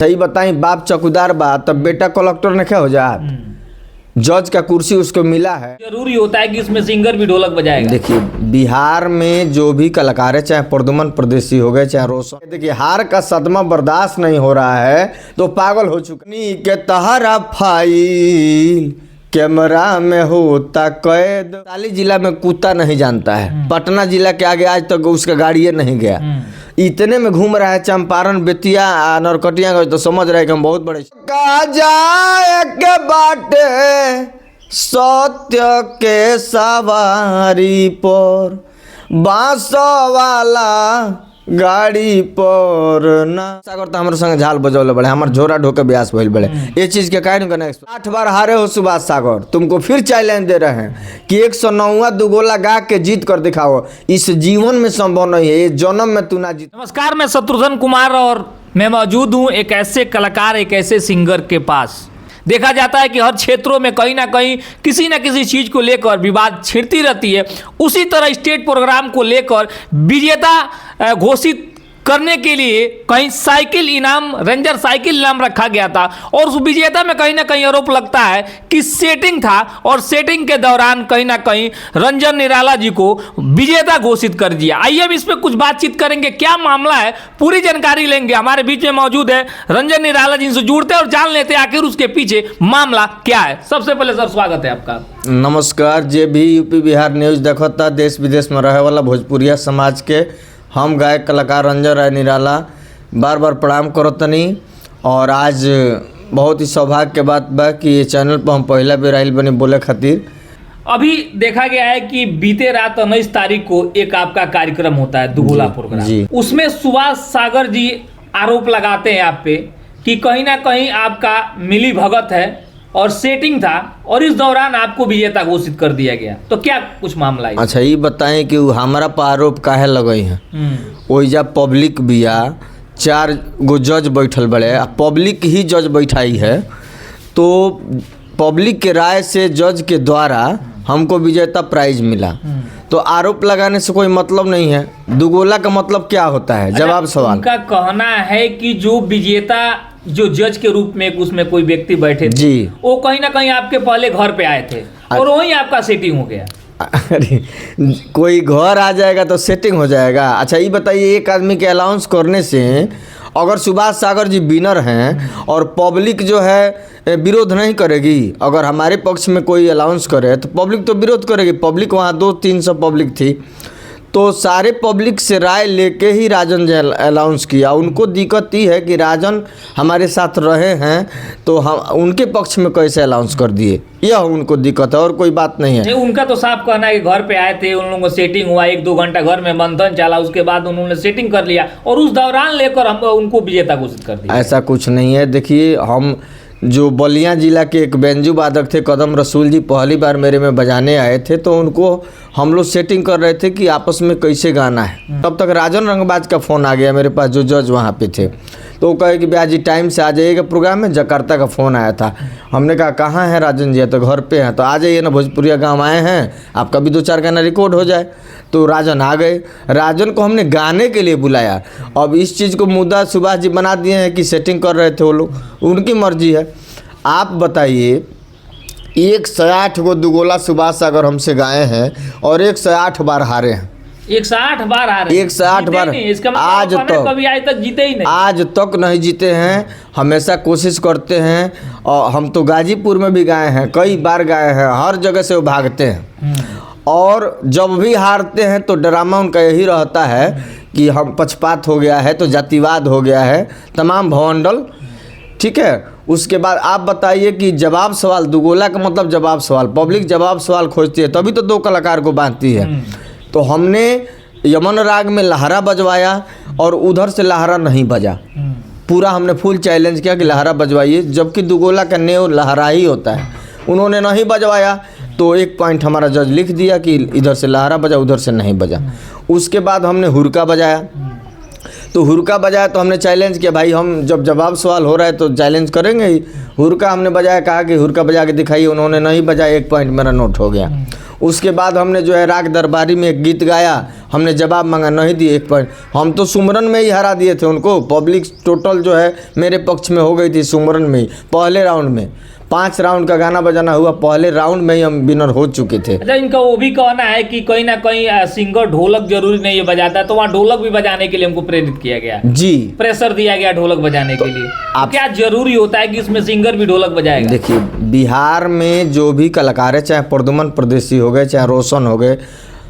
सही बताई, बाप चौकीदार बा तब बेटा कलेक्टर नहीं हो जात। जज का कुर्सी उसको मिला है। जरूरी होता है कि इसमें सिंगर भी ढोलक बजाएगा। देखिए बिहार में जो भी कलाकार है, चाहे प्रदुमन परदेसी हो गए चाहे रोशन, देखिए हार का सदमा बर्दाश्त नहीं हो रहा है तो पागल हो चुका के तहरा फाइल कैमरा में होता कैद। ताली जिला में कुत्ता नहीं जानता है, पटना जिला के आगे आज तक उसका गाड़िए नहीं गया। इतने में घूम रहा है चंपारण बेतिया नरकटिया गए तो समझ रहे कि हम बहुत बड़े। कहा जाए के बाटे सत्य के सवारी पर बांसो वाला गाड़ी पर ना। सागर तो हमारे संग झाल बजौले बड़े, हमारे झोरा ढोके ब्यास भइल बड़े। ये चीज के कारण करना 8 बार हारे हो सुभाष सागर, तुमको फिर चैलेंज दे रहे हैं कि 109वां दुगोला गा के जीत कर दिखाओ। इस जीवन में संभव नहीं है, ये जन्म में तू ना जीत। नमस्कार, मैं शत्रुघ्न कुमार और मैं मौजूद हूँ एक ऐसे कलाकार, एक ऐसे सिंगर के पास। देखा जाता है कि हर क्षेत्रों में कहीं ना कहीं किसी न किसी चीज को लेकर विवाद छिड़ती रहती है। उसी तरह स्टेट प्रोग्राम को लेकर विजेता घोषित करने के लिए कहीं साइकिल इनाम, रेंजर साइकिल इनाम रखा गया था और उस विजेता में कहीं ना कहीं आरोप लगता है कि सेटिंग था और सेटिंग के दौरान कहीं ना कहीं रंजन निराला जी को विजेता घोषित कर दिया। आइए हम इस पर कुछ बातचीत करेंगे, क्या मामला है पूरी जानकारी लेंगे। हमारे बीच में मौजूद है रंजन निराला जी, से जुड़ते और जान लेते हैं आखिर उसके पीछे मामला क्या है। सबसे पहले सर स्वागत है आपका। नमस्कार। जे भी यूपी बिहार न्यूज देखता देश विदेश में रहे वाला भोजपुरिया समाज के हम गायक कलाकार रंजन राय निराला बार बार प्रणाम करतनी। और आज बहुत ही सौभाग्य के बात बा कि ये चैनल पर हम पहला बेर आइल बनी बोले खातिर। अभी देखा गया है कि बीते रात 19 तारीख को एक आपका कार्यक्रम होता है दुगोला प्रोग्राम, उसमें सुभाष सागर जी आरोप लगाते हैं आप पे कि कहीं ना कहीं आपका मिली भगत है और सेटिंग था और इस दौरान आपको विजेता घोषित कर दिया गया। तो क्या कुछ मामला है? अच्छा ये बताएं कि हमारा पर आरोप काहे लगई है? ओइजा पब्लिक बिया, 4 गो जज बैठल बड़े, पब्लिक ही जज बैठाई है तो पब्लिक के राय से जज के द्वारा हमको विजेता प्राइज मिला। तो आरोप लगाने से कोई मतलब नहीं है। दुगोला का मतलब क्या होता है? जवाब सवाल। उनका कहना है कि जो विजेता जो जज के रूप में उसमें कोई व्यक्ति बैठे थे जी, वो कहीं ना कहीं आपके पहले घर पे आए थे और वहीं आपका सेटिंग हो गया। अरे कोई घर आ जाएगा तो सेटिंग हो जाएगा? अच्छा ये बताइए, एक आदमी के अलाउंस करने से अगर सुभाष सागर जी विनर हैं और पब्लिक जो है विरोध नहीं करेगी, अगर हमारे पक्ष में कोई अलाउंस करे तो पब्लिक तो विरोध करेगी। पब्लिक वहाँ 200-300 पब्लिक थी तो सारे पब्लिक से राय लेके ही राजन ने अलाउंस किया। उनको दिक्कत ही है कि राजन हमारे साथ रहे हैं तो हम उनके पक्ष में कैसे अलाउंस कर दिए, यह उनको दिक्कत है और कोई बात नहीं है। उनका तो साफ कहना है कि घर पे आए थे, उन लोगों को सेटिंग हुआ, 1-2 घंटा घर में मंथन चला, उसके बाद उन्होंने सेटिंग कर लिया और उस दौरान लेकर हम उनको विजेता घोषित कर दिया। ऐसा कुछ नहीं है। देखिए हम जो बलिया जिला के एक बेंजू वादक थे कदम रसूल जी, पहली बार मेरे में बजाने आए थे तो उनको हम लोग सेटिंग कर रहे थे कि आपस में कैसे गाना है। तब तक राजन रंगबाज का फ़ोन आ गया मेरे पास, जो जज वहाँ पे थे, तो वो कहे कि भैया जी टाइम से आ जाइएगा प्रोग्राम में। जकार्ता का फ़ोन आया था। हमने कहा कहाँ है राजन जी? तो घर पे हैं। तो आ जाइए ना, भोजपुरिया गाँव आए हैं, आपका भी 2-4 गाना रिकॉर्ड हो जाए। तो राजन आ गए। राजन को हमने गाने के लिए बुलाया। अब इस चीज़ को मुद्दा सुभाष जी बना दिए हैं कि सेटिंग कर रहे थे वो लोग, उनकी मर्जी है। आप बताइए, 108 गो दुगोला सुभाष सागर हमसे गाए हैं और 108 बार हारे हैं। 108 बार हारे, 108 बार आज तक, कभी आज तक जीते ही नहीं, आज तक नहीं जीते हैं। हमेशा कोशिश करते हैं और हम तो गाजीपुर में भी गाए हैं, कई बार गाए हैं, हर जगह से वो भागते हैं। और जब भी हारते हैं तो ड्रामा उनका यही रहता है कि हम पक्षपात हो गया है, तो जातिवाद हो गया है, तमाम भवंडल। ठीक है, उसके बाद आप बताइए कि जवाब सवाल, दुगोला का मतलब जवाब सवाल, पब्लिक जवाब सवाल खोजती है तभी तो 2 कलाकार को बांधती है। तो हमने यमन राग में लहरा बजवाया और उधर से लहरा नहीं बजा। पूरा हमने फुल चैलेंज किया कि लहरा बजवाइए, जबकि दुगोला का नेव लहरा ही होता है। उन्होंने नहीं बजवाया तो 1 पॉइंट हमारा जज लिख दिया कि इधर से लहरा बजा, उधर से नहीं बजा। उसके बाद हमने हुरका बजाया। तो हुरका बजाया तो हमने चैलेंज किया, भाई हम जब जवाब सवाल हो रहा है तो चैलेंज करेंगे ही। हुरका हमने बजाया, कहा कि हुरका बजा के दिखाइए, उन्होंने नहीं बजाया, 1 पॉइंट मेरा नोट हो गया। उसके बाद हमने जो है राग दरबारी में एक गीत गाया, हमने जवाब मांगा, नहीं दिए 1 पॉइंट। हम तो सुमरन में ही हरा दिए थे उनको। पब्लिक टोटल जो है मेरे पक्ष में हो गई थी सुमरन में ही। पहले राउंड में 5 राउंड का गाना बजाना हुआ, पहले राउंड में ही हम विनर हो चुके थे। अच्छा, इनका वो भी कहना है कि कहीं ना कहीं सिंगर ढोलक जरूरी नहीं है बजाता, तो वहाँ ढोलक भी बजाने के लिए हमको प्रेरित किया गया, जी, प्रेशर दिया गया ढोलक बजाने के लिए। आप- क्या जरूरी होता है कि इसमें सिंगर भी ढोलक बजाएगा? देखिए, बिहार में जो भी कलाकार है, चाहे प्रद्युमन परदेसी हो गए, चाहे रोशन हो गए,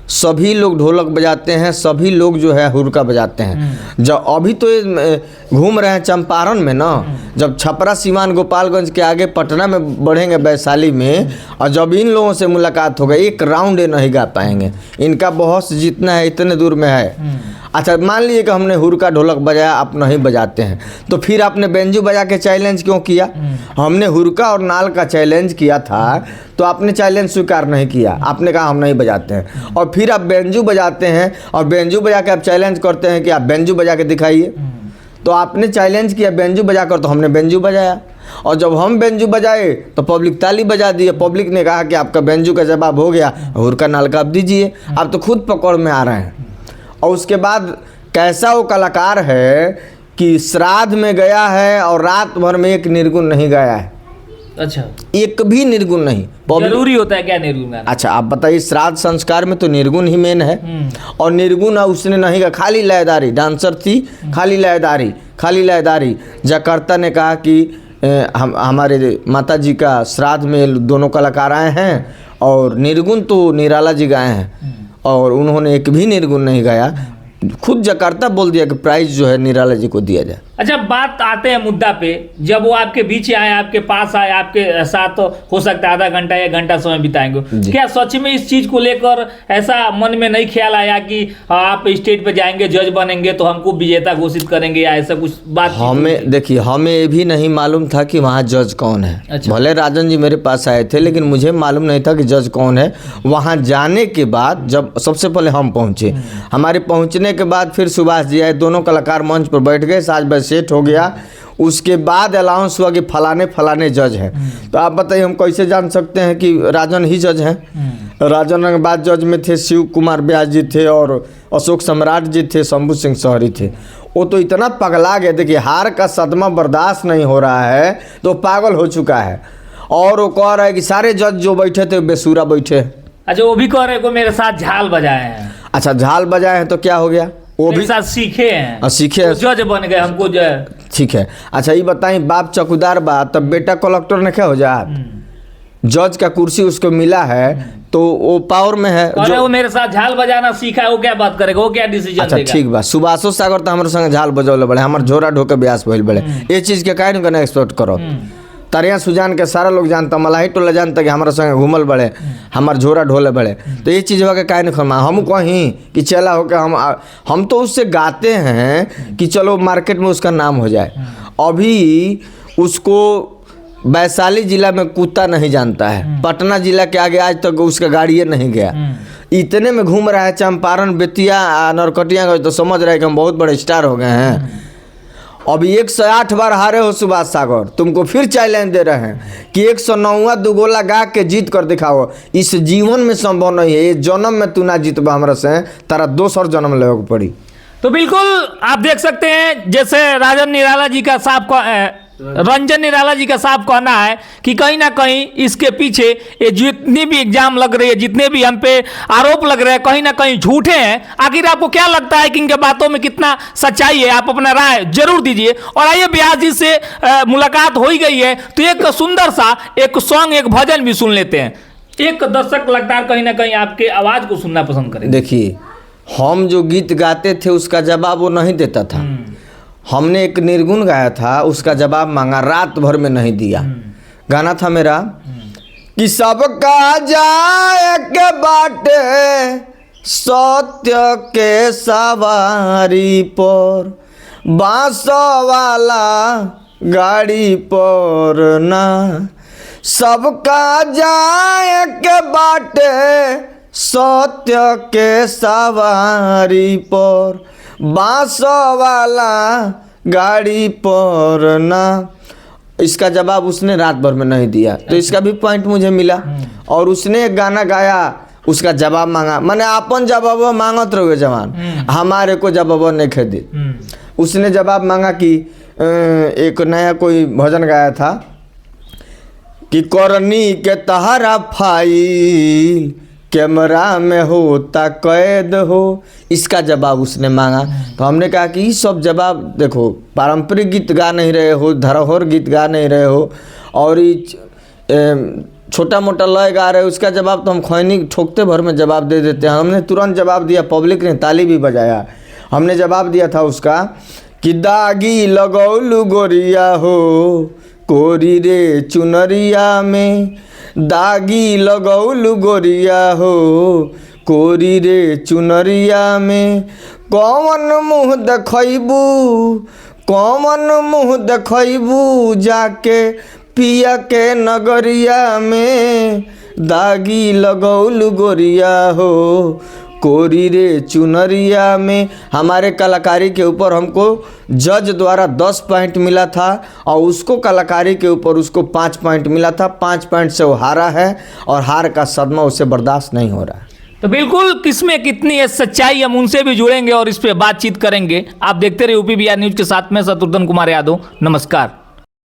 सभी लोग ढोलक बजाते हैं, सभी लोग जो है हुरका बजाते हैं। जब अभी तो ये घूम रहे हैं चंपारण में ना, जब छपरा सीवान गोपालगंज के आगे पटना में बढ़ेंगे वैशाली में, और जब इन लोगों से मुलाकात होगा, एक राउंड ये नहीं गा पाएंगे। इनका बहस जितना है इतने दूर में है। अच्छा, मान लीजिए कि हमने हुरका ढोलक बजाया, आप नहीं बजाते हैं, तो फिर आपने बेंजू बजा के चैलेंज क्यों किया? हमने हुरका और नाल का चैलेंज किया था, तो आपने चैलेंज स्वीकार नहीं किया, आपने कहा हम नहीं बजाते हैं। और फिर आप बेंजू बजाते हैं और बेंजू बजा के आप चैलेंज करते हैं कि आप बेंजू बजा के दिखाइए। तो आपने चैलेंज किया बेंजू बजाकर, तो हमने बेंजू बजाया, और जब हम बेंजू बजाए तो पब्लिक ताली बजा दी। पब्लिक ने कहा कि आपका बेंजू का जवाब हो गया, हुरका नाल का आप दीजिए। आप तो खुद पकड़ में आ रहे हैं। और उसके बाद कैसा वो कलाकार है कि श्राद्ध में गया है और रात भर में एक निर्गुण नहीं गाया है। अच्छा, एक भी निर्गुण नहीं। जरूरी होता है क्या निर्गुण गाना? अच्छा, आप बताइए, श्राद्ध संस्कार में तो निर्गुण ही मेन है, और निर्गुण उसने नहीं गाया, खाली लयदारी। डांसर थी, खाली लयदारी, खाली लयदारी। जकार्ता ने कहा कि हमारे माता जी का श्राद्ध में दोनों कलाकार आए हैं, और निर्गुण तो निराला जी गाए हैं, और उन्होंने एक भी निर्गुण नहीं गाया। खुद जकार्ता बोल दिया कि प्राइज जो है निराला जी को दिया जाए। अच्छा, बात आते हैं मुद्दा पे। जब वो आपके बीच आए, आपके पास आए, आपके साथ हो सकता है आधा घंटा या घंटा समय बिताएंगे, क्या सच में इस चीज को लेकर ऐसा मन में नहीं ख्याल आया कि आप स्टेज पे जाएंगे, जज बनेंगे तो हमको विजेता घोषित करेंगे, या ऐसा कुछ बात? हमें देखिए, हमें ये भी नहीं मालूम था कि वहाँ जज कौन है। अच्छा। भले राजन जी मेरे पास आए थे, लेकिन मुझे मालूम नहीं था कि जज कौन है। वहाँ जाने के बाद जब सबसे पहले हम पहुँचे, हमारे पहुँचने के बाद फिर सुभाष जी आए, दोनों कलाकार मंच पर बैठ गए, साज बाज सेट हो गया। उसके बाद अनाउंस हुआ कि फलाने फलाने जज हैं। तो आप बताइए, हम कैसे जान सकते हैं कि राजन ही जज हैं? राजन के बाद जज में थे शिव कुमार व्यास जी थे, और अशोक सम्राट जी थे, शंभू सिंह शहरी थे। वो तो इतना पगला गए थे कि हार का सदमा बर्दाश्त नहीं हो रहा है, तो पागल हो चुका है। और वो कह रहा है कि सारे जज जो बैठे थे बेसुरा बैठे। अच्छा, वो भी कह रहे को मेरे साथ झाल बजाए हैं। अच्छा, झाल बजाए हैं तो क्या हो गया? वो भी साथ सीखे हैं, सीखे हैं, जज बन गए, हमको ठीक है। अच्छा, ये बताइए, बाप चौकीदार बा तब बेटा कलेक्टर ने क्या हो जाए? जज का कुर्सी उसको मिला है तो वो पावर में है। अरे वो मेरे साथ झाल बजाना सीखा है, वो क्या बात करेगा, वो क्या डिसीजन अच्छा देगा? ठीक बा, सुभाषो सागर तो हमारे संग झाल बजौले बड़े, हमारे झोरा ढोके ब्यास भइल बड़े। ये चीज के काहे न एक्सपेक्ट करो? तरिया सुजान के सारा लोग जानता, मलाही टोला जानता कि हमारे संग घूमल बड़े, हमार झोरा ढोले बड़े। तो ये चीज़ के काहे न खमा हम कहीं कि चला हो के हम तो उससे गाते हैं कि चलो मार्केट में उसका नाम हो जाए। अभी उसको वैशाली जिला में कुत्ता नहीं जानता है, पटना जिला के आगे आज तक उसका गाड़िए नहीं गया। इतने में घूम रहा है चंपारण, बेतिया, नरकटिया गए तो समझ रहे कि हम बहुत बड़े स्टार हो गए हैं। अभी 108 बार हारे हो सुभाष सागर, तुमको फिर चैलेंज दे रहे हैं कि 109वां दुगोला गा के जीत कर दिखाओ। इस जीवन में संभव नहीं है, ये जन्म में तू ना जीतबा हमरा से, तारा दोसर जन्म लेवे को पड़ी। तो बिल्कुल आप देख सकते हैं, जैसे राजन निराला जी का रंजन निराला जी का साफ कहना है कि कहीं ना कहीं इसके पीछे ये जितनी भी एग्जाम लग रही है, जितने भी हम पे आरोप लग रहे हैं, कहीं ना कहीं झूठे हैं। आखिर आपको क्या लगता है कि इनके बातों में कितना सच्चाई है? आप अपना राय जरूर दीजिए। और आइए, व्यास जी से मुलाकात हो ही गई है तो एक सुंदर सा एक सॉन्ग, एक भजन भी सुन लेते हैं। एक दर्शक लगातार कहीं ना कहीं आपके आवाज को सुनना पसंद करें। देखिए, हम जो गीत गाते थे उसका जवाब वो नहीं देता था। हमने एक निर्गुण गाया था, उसका जवाब मांगा, रात भर में नहीं दिया। गाना था मेरा कि सबका जाए के बाटे सत्य के सवारी पर, बांस वाला गाड़ी पर ना। सबका जाए के बाटे सत्य के सवारी पर, बांस वाला गाड़ी पर ना। इसका जवाब उसने रात भर में नहीं दिया, तो इसका भी पॉइंट मुझे मिला। और उसने एक गाना गाया, उसका जवाब मांगा, मैंने अपन जवाब मांगत रहोगे जवान, हमारे को जवाब नहीं खेदी। उसने जवाब मांगा कि एक नया कोई भजन गाया था कि करनी के तहरा फाइल कैमरा में होता कैद हो, इसका जवाब उसने मांगा। तो हमने कहा कि ये सब जवाब देखो, पारंपरिक गीत गा नहीं रहे हो, धरोहर गीत गा नहीं रहे हो, और ये छोटा मोटा लय गा रहे हो, उसका जवाब तो हम खैनी ठोकते भर में जवाब दे देते हैं। हमने तुरंत जवाब दिया, पब्लिक ने ताली भी बजाया। हमने जवाब दिया था उसका कि दागी लगौलू गोरिया हो कोरी रे चुनरिया में, दागी लगौलू गोरिया हो कोरी रे चुनरिया में, कौन मुँह देखैबू, कौन मुँह देखैबू जाके पिया के नगरिया में, दागी लगौलू गोरिया हो कोरी रे चुनरिया में। हमारे कलाकारी के ऊपर हमको जज द्वारा 10 पॉइंट मिला था और उसको कलाकारी के ऊपर उसको 5 पॉइंट मिला था। 5 पॉइंट से वो हारा है और हार का सदमा उसे बर्दाश्त नहीं हो रहा है। तो बिल्कुल किसमें कितनी है सच्चाई, हम उनसे भी जुड़ेंगे और इस पे बातचीत करेंगे। आप देखते रहे यूपी बिहार न्यूज के साथ में शत्रुघ्न कुमार यादव। नमस्कार।